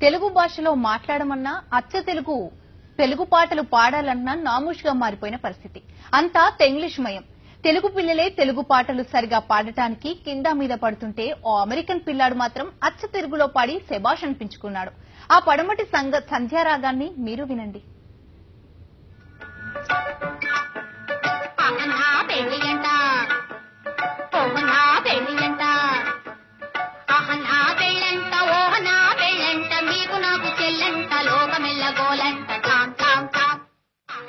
తెలుగు భాషలో మాట్లాడమన్నా అచ్చ తెలుగు పాటలు పాడాలన్నా నామూష్గా మారిపోయిన పరిస్థితి. అంతా తెంగ్లీష్మయం. తెలుగు పిల్లలే తెలుగు పాటలు సరిగా పాడటానికి కింద మీద పడుతుంటే ఓ అమెరికన్ పిల్లాడు మాత్రం అచ్చ తెలుగులో పాడి శభాష్ అనిపించుకున్నాడు. ఆ పడమటి సంధ్యారాగాన్ని మీరు వినండి.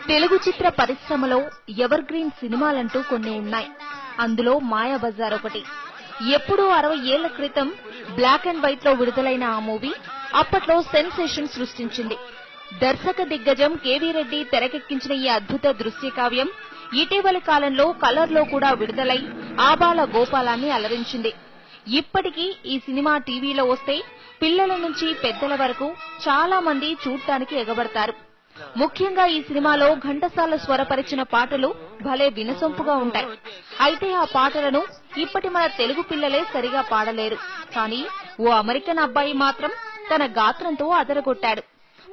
తెలుగు చిత్ర పరిశ్రమలో ఎవర్ గ్రీన్ సినిమాలంటూ కొన్ని ఉన్నాయి. అందులో మాయాబజార్ ఒకటి. ఎప్పుడో 60 ఏళ్ల క్రితం బ్లాక్ అండ్ వైట్ లో విడుదలైన ఆ మూవీ అప్పట్లో సెన్సేషన్ సృష్టించింది. దర్శక దిగ్గజం కేవీ రెడ్డి తెరకెక్కించిన ఈ అద్భుత దృశ్య కావ్యం ఇటీవలి కాలంలో కలర్ లో కూడా విడుదలై ఆబాల గోపాలాన్ని అలరించింది. ఇప్పటికీ ఈ సినిమా టీవీలో వస్తే పిల్లల నుంచి పెద్దల వరకు చాలా మంది చూడ్డానికి ఎగబడతారు. ముఖ్యంగా ఈ సినిమాలో ఘంటసాల స్వరపరిచిన పాటలు భలే వినసొంపుగా ఉంటాయి. అయితే ఆ పాటలను ఇప్పటి మన తెలుగు పిల్లలే సరిగా పాడలేరు. కానీ ఓ అమెరికన్ అబ్బాయి మాత్రం తన గాత్రంతో అదరగొట్టాడు.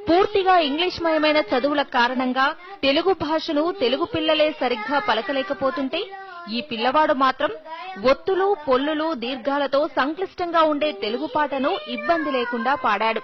పూర్తిగా ఇంగ్లీష్ మయమైన చదువుల కారణంగా తెలుగు భాషను తెలుగు పిల్లలే సరిగ్గా పలకలేకపోతుంటే ఈ పిల్లవాడు మాత్రం ఒత్తులు, పొల్లులు, దీర్ఘాలతో సంక్లిష్టంగా ఉండే తెలుగు పాటను ఇబ్బంది లేకుండా పాడాడు.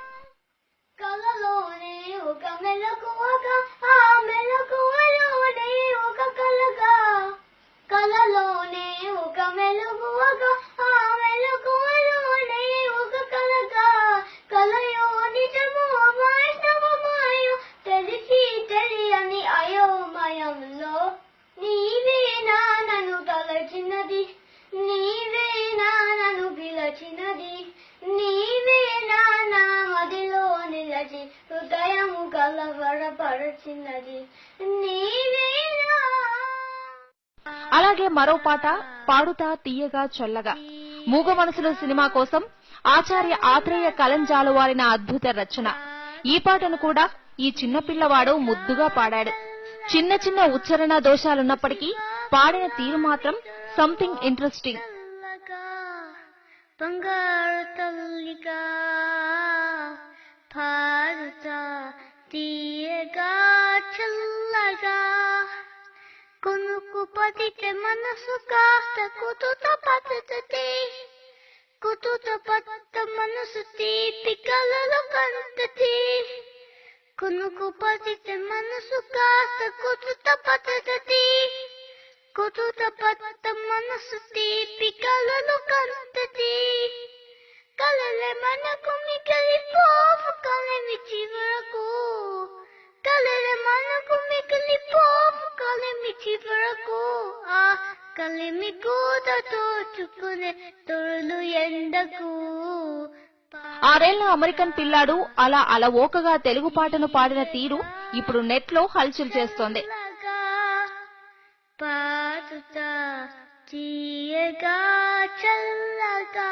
అలాగే మరో పాట పాడుతా తీయగా చల్లగా మూగ మనసులు సినిమా కోసం ఆచార్య ఆత్రేయ కలంజాలువారిన అద్భుత రచన. ఈ పాటను కూడా ఈ చిన్న పిల్లవాడు ముద్దుగా పాడాడు. చిన్న చిన్న ఉచ్చారణ దోషాలున్నప్పటికీ పాడిన తీరు మాత్రం సంథింగ్ ఇంట్రెస్టింగ్. బంగారు తల్లిగా పాడుతా తీయగా చల్లగా కునుకు పదితే మనసు కాస్త కుతుత పద్ధతి కుతుత పత్త మనసు తీపి కలలు కంతతి కునుకు పదితే మనసు కాస్త కుతుత పద్ధతి కుతుత పత్త మనసు తీపి కలలు కంతతి కలలే మనకు మిగిలిపోవు కలిమి చివరకు కలలే మనకు మిగిలిపోవు కలిమి చివరకు ఆ కలిమి కూతతో చుక్కునే తొడులు ఎండకు. 6 ఏళ్ల అమెరికన్ పిల్లాడు అలా అలవోకగా తెలుగు పాటను పాడిన తీరు ఇప్పుడు నెట్ లో హల్చల్ చేస్తోంది. పాడుతా తీయగా చల్లగా.